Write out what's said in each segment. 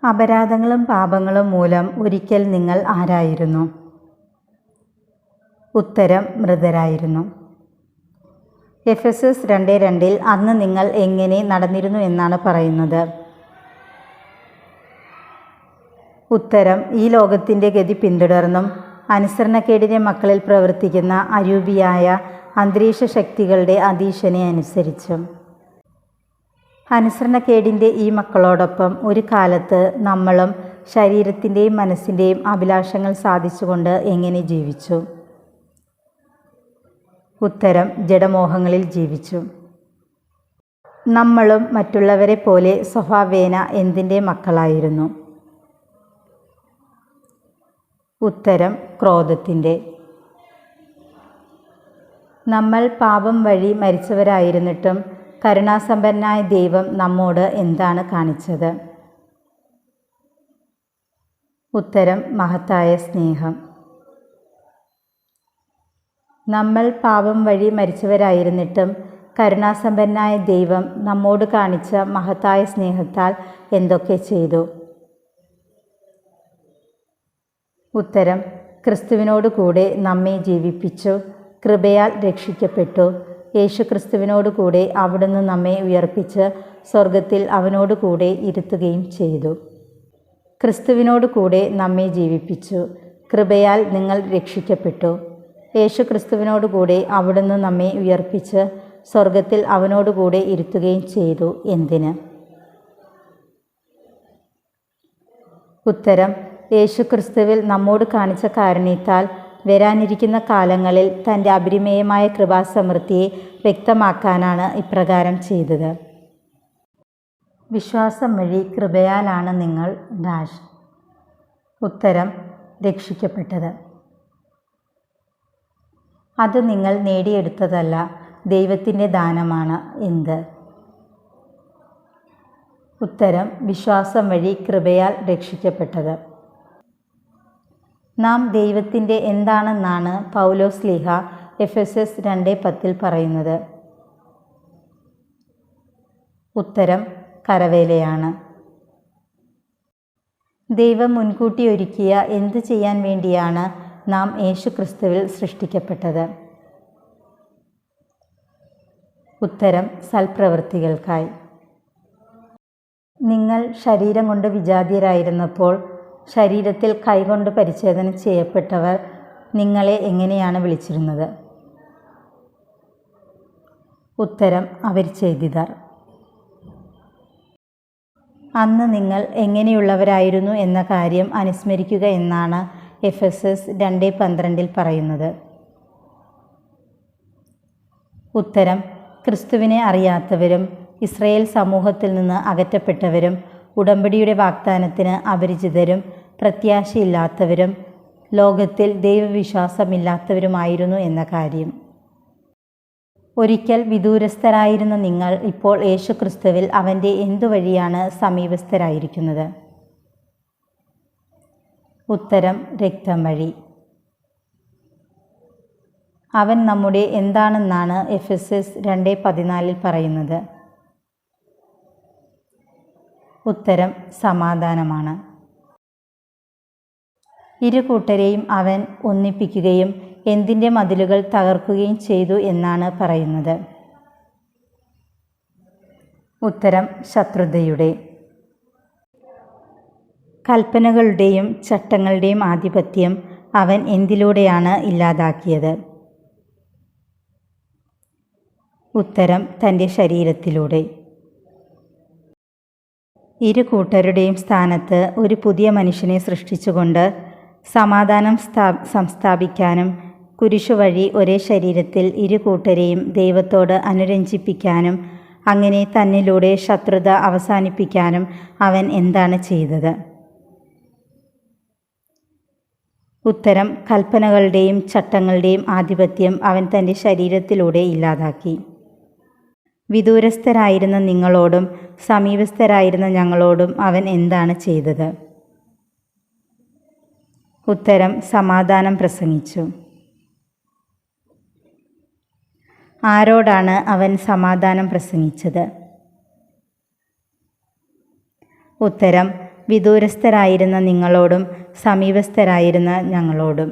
അപരാധങ്ങളും പാപങ്ങളും മൂലം ഒരിക്കൽ നിങ്ങൾ ആരായിരുന്നു? ഉത്തരം, മൃതരായിരുന്നു. എഫെസസ് 2:2 അന്ന് നിങ്ങൾ എങ്ങനെ നടന്നിരുന്നു എന്നാണ് പറയുന്നത്. ഉത്തരം, ഈ ലോകത്തിൻ്റെ ഗതി പിന്തുടർന്നും അനുസരണക്കേടിൻ്റെ മക്കളിൽ പ്രവർത്തിക്കുന്ന അരൂപിയായ അന്തരീക്ഷ ശക്തികളുടെ അധീശനെ അനുസരിച്ചും. അനുസരണക്കേടിൻ്റെ ഈ മക്കളോടൊപ്പം ഒരു കാലത്ത് നമ്മളും ശരീരത്തിൻ്റെയും മനസ്സിൻ്റെയും അഭിലാഷങ്ങൾ സാധിച്ചുകൊണ്ട് എങ്ങനെ ജീവിച്ചു? ഉത്തരം, ജഡമോഹങ്ങളിൽ ജീവിച്ചു. നമ്മളും മറ്റുള്ളവരെ പോലെ സ്വഭാവേന എന്തിൻ്റെ മക്കളായിരുന്നു? ഉത്തരം, ക്രോധത്തിൻ്റെ. നമ്മൾ പാപം വഴി മരിച്ചവരായിരുന്നിട്ടും കരുണാസമ്പന്നനായ ദൈവം നമ്മോട് എന്താണ് കാണിച്ചത്? ഉത്തരം, മഹത്തായ സ്നേഹം. നമ്മൾ പാപം വഴി മരിച്ചവരായിരുന്നിട്ടും കരുണാസമ്പന്നനായ ദൈവം നമ്മോട് കാണിച്ച മഹത്തായ സ്നേഹത്താൽ എന്തൊക്കെ ചെയ്തു? ഉത്തരം, ക്രിസ്തുവിനോട് കൂടെ നമ്മെ ജീവിപ്പിച്ചു, കൃപയാൽ രക്ഷിക്കപ്പെട്ടു. യേശുക്രിസ്തുവിനോട് കൂടെ അവിടുന്ന് നമ്മെ ഉയർപ്പിച്ച് സ്വർഗത്തിൽ അവനോട് കൂടെ ഇരുത്തുകയും ചെയ്തു. ക്രിസ്തുവിനോട് കൂടെ നമ്മെ ജീവിപ്പിച്ചു, കൃപയാൽ നിങ്ങൾ രക്ഷിക്കപ്പെട്ടു. യേശുക്രിസ്തുവിനോട് കൂടെ അവിടുന്ന് നമ്മെ ഉയർപ്പിച്ച് സ്വർഗത്തിൽ അവനോട് കൂടെ ഇരുത്തുകയും ചെയ്തു. എന്തിന്? ഉത്തരം, യേശുക്രിസ്തുവിൽ നമ്മോട് കാണിച്ച കാരുണ്യത്താൽ വരാനിരിക്കുന്ന കാലങ്ങളിൽ തൻ്റെ അപരിമേയമായ കൃപാസമൃദ്ധിയെ വ്യക്തമാക്കാനാണ് ഇപ്രകാരം ചെയ്തത്. വിശ്വാസം വഴി കൃപയാലാണ് നിങ്ങൾ ഉത്തരം, രക്ഷിക്കപ്പെട്ടത്. അത് നിങ്ങൾ നേടിയെടുത്തതല്ല, ദൈവത്തിൻ്റെ ദാനമാണ്. എന്ത്? ഉത്തരം, വിശ്വാസം വഴി കൃപയാൽ രക്ഷിക്കപ്പെട്ടത്. നാം ദൈവത്തിൻ്റെ എന്താണെന്നാണ് പൗലോസ്ലീഹ എഫെസസ് 2:10 പറയുന്നത്? ഉത്തരം, കരവേലയാണ്. ദൈവം മുൻകൂട്ടി ഒരുക്കിയ എന്ത് ചെയ്യാൻ വേണ്ടിയാണ് നാം യേശുക്രിസ്തുവിൽ സൃഷ്ടിക്കപ്പെട്ടത്? ഉത്തരം, സൽപ്രവൃത്തികൾക്കായി. നിങ്ങൾ ശരീരം കൊണ്ട് വിജാതീയരായിരുന്നപ്പോൾ ശരീരത്തിൽ കൈകൊണ്ട് പരിച്ഛേദന ചെയ്യപ്പെട്ടവർ നിങ്ങളെ എങ്ങനെയാണ് വിളിച്ചിരുന്നത്? ഉത്തരം, അപരിച്ഛേദിതർ. അന്ന് നിങ്ങൾ എങ്ങനെയുള്ളവരായിരുന്നു എന്ന കാര്യം അനുസ്മരിക്കുക എന്നാണ് എഫെസസ് 2:12 പറയുന്നത്. ഉത്തരം, ക്രിസ്തുവിനെ അറിയാത്തവരും ഇസ്രായേൽ സമൂഹത്തിൽ നിന്ന് അകറ്റപ്പെട്ടവരും ഉടമ്പടിയുടെ വാഗ്ദാനത്തിന് അപരിചിതരും പ്രത്യാശയില്ലാത്തവരും ലോകത്തിൽ ദൈവവിശ്വാസമില്ലാത്തവരുമായിരുന്നു എന്ന കാര്യം. ഒരിക്കൽ വിദൂരസ്ഥരായിരുന്ന നിങ്ങൾ ഇപ്പോൾ യേശുക്രിസ്തുവിൽ അവൻ്റെ എന്തുവഴിയാണ് സമീപസ്ഥരായിരിക്കുന്നത്? ഉത്തരം, രക്തം വഴി. അവൻ നമ്മുടെ എന്താണെന്നാണ് എഫെസസ് 2:14 പറയുന്നത്? ഉത്തരം, സമാധാനമാണ്. ഇരു കൂട്ടരെയും അവൻ ഒന്നിപ്പിക്കുകയും എന്തിൻ്റെ മതിലുകൾ തകർക്കുകയും ചെയ്തു എന്നാണ് പറയുന്നത്? ഉത്തരം, ശത്രുതയുടെ. കൽപ്പനകളുടെയും ചട്ടങ്ങളുടെയും ആധിപത്യം അവൻ എന്തിലൂടെയാണ് ഇല്ലാതാക്കിയത്? ഉത്തരം, തൻ്റെ ശരീരത്തിലൂടെ. ഇരു കൂട്ടരുടെയും സ്ഥാനത്ത് ഒരു പുതിയ മനുഷ്യനെ സൃഷ്ടിച്ചുകൊണ്ട് സമാധാനം സംസ്ഥാപിക്കാനും കുരിശുവഴി ഒരേ ശരീരത്തിൽ ഇരു കൂട്ടരെയും ദൈവത്തോട് അനുരഞ്ജിപ്പിക്കാനും അങ്ങനെ തന്നിലൂടെ ശത്രുത അവസാനിപ്പിക്കാനും അവൻ എന്താണ് ചെയ്തത്? ഉത്തരം: കൽപ്പനകളുടെയും ചട്ടങ്ങളുടെയും ആധിപത്യം അവൻ തൻ്റെ ശരീരത്തിലൂടെ ഇല്ലാതാക്കി. വിദൂരസ്ഥരായിരുന്ന നിങ്ങളോടും സമീപസ്ഥരായിരുന്ന ഞങ്ങളോടും അവൻ എന്താണ് ചെയ്തത്? ഉത്തരം: സമാധാനം പ്രസംഗിച്ചു. ആരോടാണ് അവൻ സമാധാനം പ്രസംഗിച്ചത്? ഉത്തരം: വിദൂരസ്ഥരായിരുന്ന നിങ്ങളോടും സമീപസ്ഥരായിരുന്ന ഞങ്ങളോടും.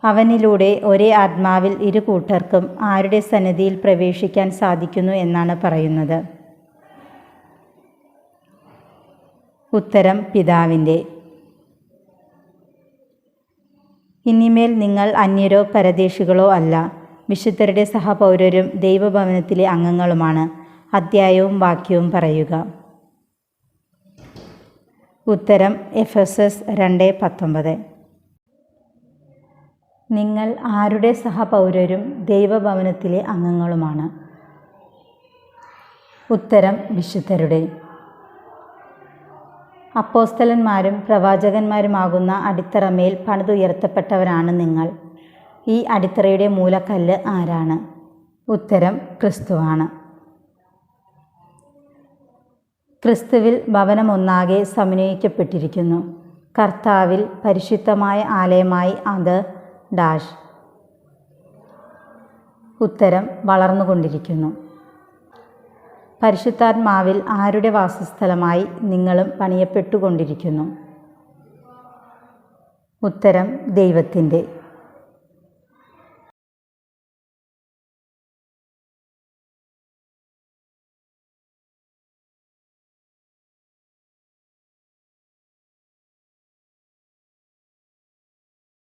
അവനിലൂടെ ഒരേ ആത്മാവിൽ ഇരു കൂട്ടർക്കും ആരുടെ സന്നിധിയിൽ പ്രവേശിക്കാൻ സാധിക്കുന്നു എന്നാണ് പറയുന്നത്? ഉത്തരം: പിതാവിൻ്റെ. ഇനിമേൽ നിങ്ങൾ അന്യരോ പരദേശികളോ അല്ല, വിശുദ്ധരുടെ സഹപൗരരും ദൈവഭവനത്തിലെ അംഗങ്ങളുമാണ്. അധ്യായവും വാക്യവും പറയുക. ഉത്തരം: എഫെസസ് 2:19. നിങ്ങൾ ആരുടെ സഹപൗരരും ദൈവഭവനത്തിലെ അംഗങ്ങളുമാണ്? ഉത്തരം: വിശുദ്ധരുടെ. അപ്പോസ്തലന്മാരും പ്രവാചകന്മാരുമാകുന്ന അടിത്തറമേൽ പണിതുയർത്തപ്പെട്ടവരാണ് നിങ്ങൾ. ഈ അടിത്തറയുടെ മൂലക്കല്ല് ആരാണ്? ഉത്തരം: ക്രിസ്തുവാണ്. ക്രിസ്തുവിൽ ഭവനമൊന്നാകെ സമന്വയിക്കപ്പെട്ടിരിക്കുന്നു. കർത്താവിൽ പരിശുദ്ധമായ ആലയമായി അത് ഉത്തരം: വളർന്നുകൊണ്ടിരിക്കുന്നു. പരിശുദ്ധാത്മാവിൽ ആരുടെ വാസസ്ഥലമായി നിങ്ങളും പണിയപ്പെട്ടുകൊണ്ടിരിക്കുന്നു? ഉത്തരം: ദൈവത്തിൻ്റെ.